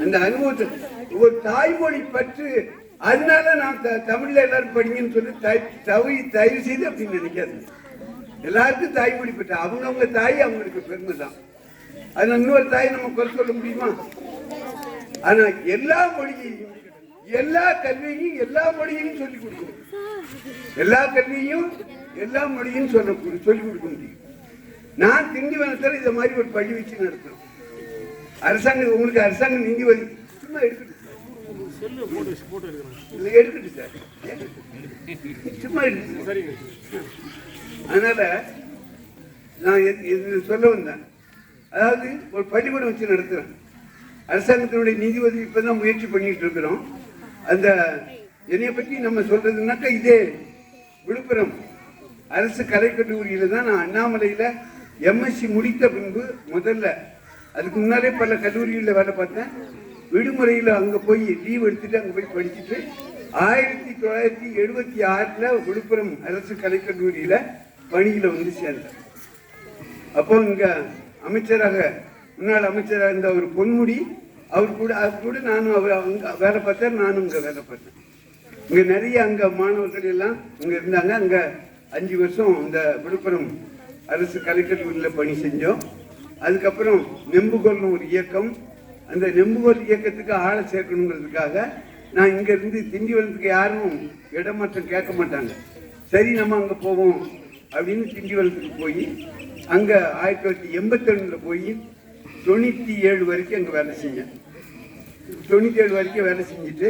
அந்த அனுபவத்தை ஒரு தாய்மொழி பற்று. அதனால நான் தமிழ்ல எல்லாரும் படிங்கன்னு சொல்லி தயவு செய்து அப்படின்னு நினைக்காது. எல்லாருக்கும் தாய்மொழி பற்று. அவங்கவுங்க தாய் அவங்களுக்கு பெருமை தான். அதனால இன்னொரு தாய் நம்ம குறை சொல்ல முடியுமா? ஆனா எல்லா மொழியையும் எல்லா கல்வியையும் எல்லா மொழியையும் சொல்லிக் கொடுக்கணும். எல்லா கல்வியையும் எல்லா மொழியும் சொல்லிக் கொடுக்க முடியும். நான் திண்டிவனத்தில் இதை மாதிரி ஒரு பள்ளி வச்சு நடத்துறோம். அரசாங்கம் உங்களுக்கு அரசாங்கம் நிதி வழி சும்மா எடுக்கட்டும் சார், சும்மா எடுக்கட்டும். அதனால நான் சொல்ல வந்தேன், அதாவது ஒரு பள்ளிக்கூடம் வச்சு நடத்துறேன். அரசாங்கத்தினுடைய நிதி உதவி இப்பதான் முயற்சி பண்ணிட்டு இருக்கிறோம். அந்த என்னைய பற்றி நம்ம சொல்றதுனாக்கா இதே விழுப்புரம் அரசு கலைக்கல்லூரியில தான் நான் அண்ணாமலையில எம்எஸ்சி முடித்த பின்பு முதல்ல, அதுக்கு முன்னாலே பல கல்லூரிகளில் வேலை பார்த்தேன். விடுமுறையில் அங்கே போய் லீவ் எடுத்துட்டு அங்கே போய் படிச்சுட்டு 1976 விழுப்புரம் அரசு கலைக்கல்லூரியில பணியில வந்து சேர்ந்தேன். அப்போ இங்க அமைச்சராக முன்னாள் அமைச்சராக இருந்த ஒரு பொன்முடி அவர் கூட நானும் அங்க வேலை பார்த்தேன். நானும் இங்க வேலை பார்த்தேன். இங்க நிறைய அங்க மாணவர்கள் எல்லாம் இங்க இருந்தாங்க. அங்க 5 வருஷம் இந்த விழுப்புரம் அரசு கலைக்கல்லூரியில் பணி செஞ்சோம். அதுக்கப்புறம் நெம்புகோல்னு ஒரு இயக்கம், அந்த நெம்புகோல் இயக்கத்துக்கு ஆளை சேர்க்கணுங்கிறதுக்காக நான் இங்க இருந்து திண்டிவனத்துக்கு யாரும் இடமாற்றம் கேட்க மாட்டாங்க. சரி நம்ம அங்க போவோம் அப்படின்னு திண்டிவனத்துக்கு போய் அங்க 1982 போய் 97 வரைக்கும் அங்க வேலை செஞ்சேன். 97 வரைக்கும் வேலை செஞ்சுட்டு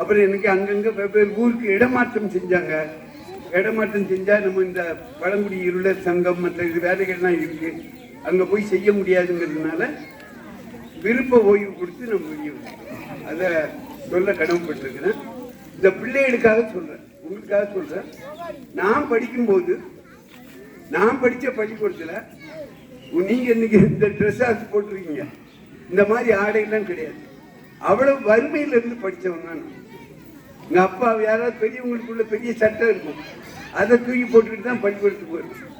அப்புறம் எனக்கு அங்கங்க வெவ்வேறு ஊருக்கு இடமாற்றம் செஞ்சாங்க. இடமாற்றம் செஞ்சா நம்ம இந்த பழங்குடி இருளர் சங்கம் மற்ற இது வேலைகள்லாம் இருக்கு, அங்க போய் செய்ய முடியாதுங்கிறதுனால விருப்ப ஓய்வு கொடுத்து நம்ம வெளியே வந்தோம். அதை சொல்ல கடமைப்பட்டிருக்கிறேன். இந்த பிள்ளைகளுக்காக சொல்றேன், உங்களுக்காக சொல்றேன். நான் படிக்கும்போது நான் படிச்ச பள்ளிக்கூடத்துல நீங்க இன்னைக்கு இந்த ட்ரெஸ் போட்டிருக்கீங்க, இந்த மாதிரி ஆடைகள்லாம் கிடையாது. அவ்வளவு வறுமையில இருந்து படிச்சவன் நான். எங்க அப்பா யாராவது பெரியவங்களுக்குள்ள பெரிய சட்டை இருக்கும், அதை தூக்கி போட்டுட்டு தான் பள்ளிக்கூடத்துக்கு போயிருக்கும்.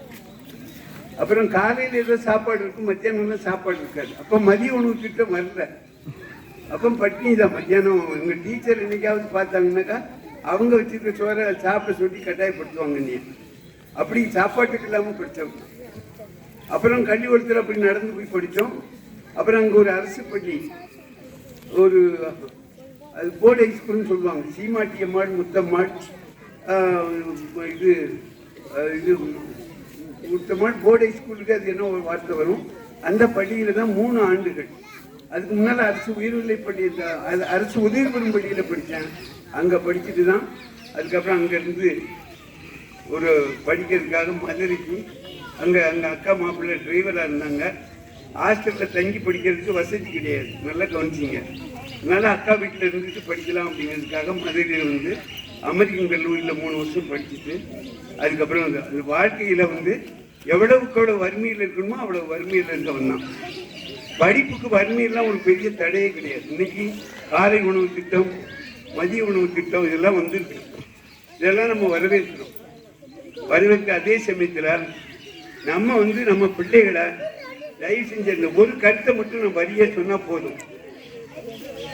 அப்புறம் காலையில் ஏதோ சாப்பாடு இருக்கும், மத்தியானம் சாப்பாடு இருக்காது. அப்போ மதிய உணவு திட்டம் வரல. அப்போ பட்டினி தான் மத்தியானம். எங்கள் டீச்சர் என்னைக்காவது பார்த்தாங்கன்னாக்கா அவங்க வச்சுருக்க சோறை சாப்பிட சொல்லி கட்டாயப்படுத்துவாங்க. நீ அப்படி சாப்பாட்டுக்கு இல்லாமல் படித்தவங்க. அப்புறம் கள்ளிக்கூடத்தில் அப்படி நடந்து போய் படித்தோம். அப்புறம் அங்கே ஒரு அரசு பள்ளி, ஒரு அது போர்டு ஹைஸ்கூல்னு சொல்லுவாங்க, சீமாட்டியம்மாள் முத்தம்மாள் இது இது முத்தம்மாள் போர்டு ஹைஸ்கூலுக்கு அது என்ன ஒரு வார்த்தை வரும். அந்த பள்ளியில் தான் 3 ஆண்டுகள். அதுக்கு முன்னால் அரசு உயர்நிலை பள்ளி, அரசு உதவி பெறும் பள்ளியில் படித்தேன். அங்கே படிச்சுட்டு தான் அதுக்கப்புறம் அங்கேருந்து ஒரு படிக்கிறதுக்காக மதுரைக்கு, அங்கே அக்கா மாப்பிள்ளை டிரைவராக இருந்தாங்க. ஹாஸ்டலில் தங்கி படிக்கிறதுக்கு வசதி கிடையாது, நல்லா கவனிச்சிங்க. அதனால அக்கா வீட்டில் இருந்துட்டு படிக்கலாம் அப்படிங்கிறதுக்காக மதுரையில் வந்து அமெரிக்கன் கல்லூரியில் 3 வருஷம் படிச்சுட்டு அதுக்கப்புறம் அது வாழ்க்கையில் வந்து எவ்வளவுக்கு எவ்வளோ வறுமையில் இருக்கணுமோ அவ்வளோ வறுமையில் இருக்க வந்தான். படிப்புக்கு வறுமையெல்லாம் ஒரு பெரிய தடையே கிடையாது. இன்னைக்கு காலை உணவு திட்டம், மதிய உணவு திட்டம் இதெல்லாம் வந்துருக்கு. இதெல்லாம் நம்ம வரவேற்கிறோம். வரவேற்க அதே சமயத்தில் நம்ம வந்து நம்ம பிள்ளைகளை தயவு செஞ்ச இந்த ஒரு கருத்தை மட்டும் நம்ம வரியா சொன்னா போதும்.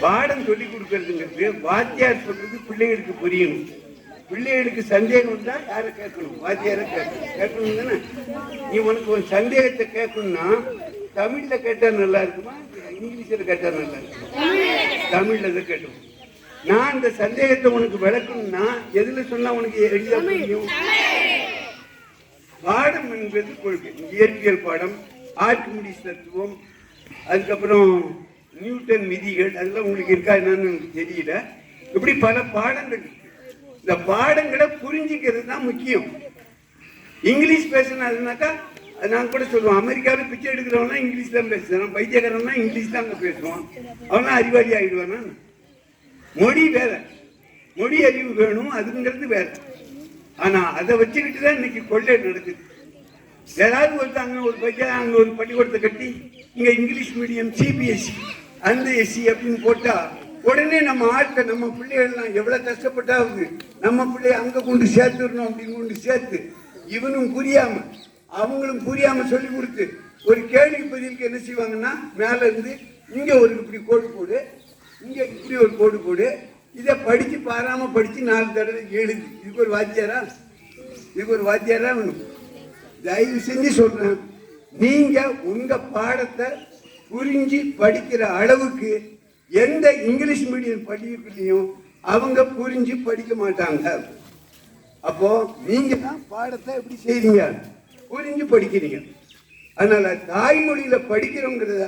பாடம் சொல்லி கொடுக்கறதுங்கிறது வாத்தியார் சொல்றது பிள்ளைகளுக்கு புரியணும். பிள்ளைகளுக்கு சந்தேகம் இருந்தா யாரை கேட்கணும்? வாத்தியாரை கேட்கணும் தானே. நீ உனக்கு ஒரு சந்தேகத்தை கேட்கணும்னா தமிழ்ல கேட்டா நல்லா இருக்குமா, இங்கிலீஷ்ல கேட்டா நல்லா இருக்குமா? தமிழ்ல தான் கேட்டோம். நான் இந்த சந்தேகத்தை உனக்கு விளக்கணும்னா எதுல சொன்னா உனக்கு எளிதா புரியும்? பாடம் என்பது கொள்கை. இயற்பியல் பாடம், ஆர்க்கிமிடிஸ் தத்துவம், அதுக்கப்புறம் நியூட்டன் விதிகள், அதெல்லாம் உங்களுக்கு இருக்கா என்னன்னு எனக்கு தெரியல. இப்படி பல பாடங்கள். இந்த பாடங்களை புரிஞ்சிக்கிறது தான் முக்கியம். இங்கிலீஷ் பேசினாக்கா நான் கூட சொல்லுவேன், அமெரிக்காவில் பிச்சை எடுக்கிறவனா இங்கிலீஷ் தான் பேசுறான், பைத்தியக்காரன்னா இங்கிலீஷ் தான் அங்கே பேசுவான், அவனா அறிவாளி ஆகிடுவானா? மொழி வேற, மொழி அறிவு வேணும், அதுங்கிறது வேற. ஆனா அதை வச்சுக்கிட்டு தான் இன்னைக்கு கொள்ளை நடக்குது. ஏதாவது ஒருத்தாங்க ஒரு பையன் அங்கே ஒரு பள்ளிக்கூடத்தை கட்டி இங்க இங்கிலீஷ் மீடியம் சிபிஎஸ்சி அந்த எஸ்சி அப்படின்னு போட்டா உடனே நம்ம ஆட்கள் நம்ம பிள்ளைகள்லாம் எவ்வளவு கஷ்டப்பட்டாவது நம்ம பிள்ளைய அங்க கொண்டு சேர்த்துடணும் அப்படின்னு கொண்டு சேர்த்து இவனும் புரியாம அவங்களும் புரியாம சொல்லி கொடுத்து ஒரு கேள்வி பதிலுக்கு என்ன செய்வாங்கன்னா மேல இருந்து இங்கே ஒரு இப்படி கோடு போடு, இங்கே இப்படி ஒரு கோடு போடு. இதை படித்து பாராமல் படித்து 4 தடவை எழுது. இதுக்கு ஒரு வாத்தியாரா வேணும். தயவு செஞ்சு சொல்கிறேன், நீங்கள் உங்கள் பாடத்தை புரிஞ்சு படிக்கிற அளவுக்கு எந்த இங்கிலீஷ் மீடியம் படிப்புலையும் அவங்க புரிஞ்சு படிக்க மாட்டாங்க. அப்போ நீங்க தான் பாடத்தை எப்படி செய்றீங்க, புரிஞ்சு படிக்கிறீங்க. அதனால தாய்மொழியில படிக்கிறோங்கிறத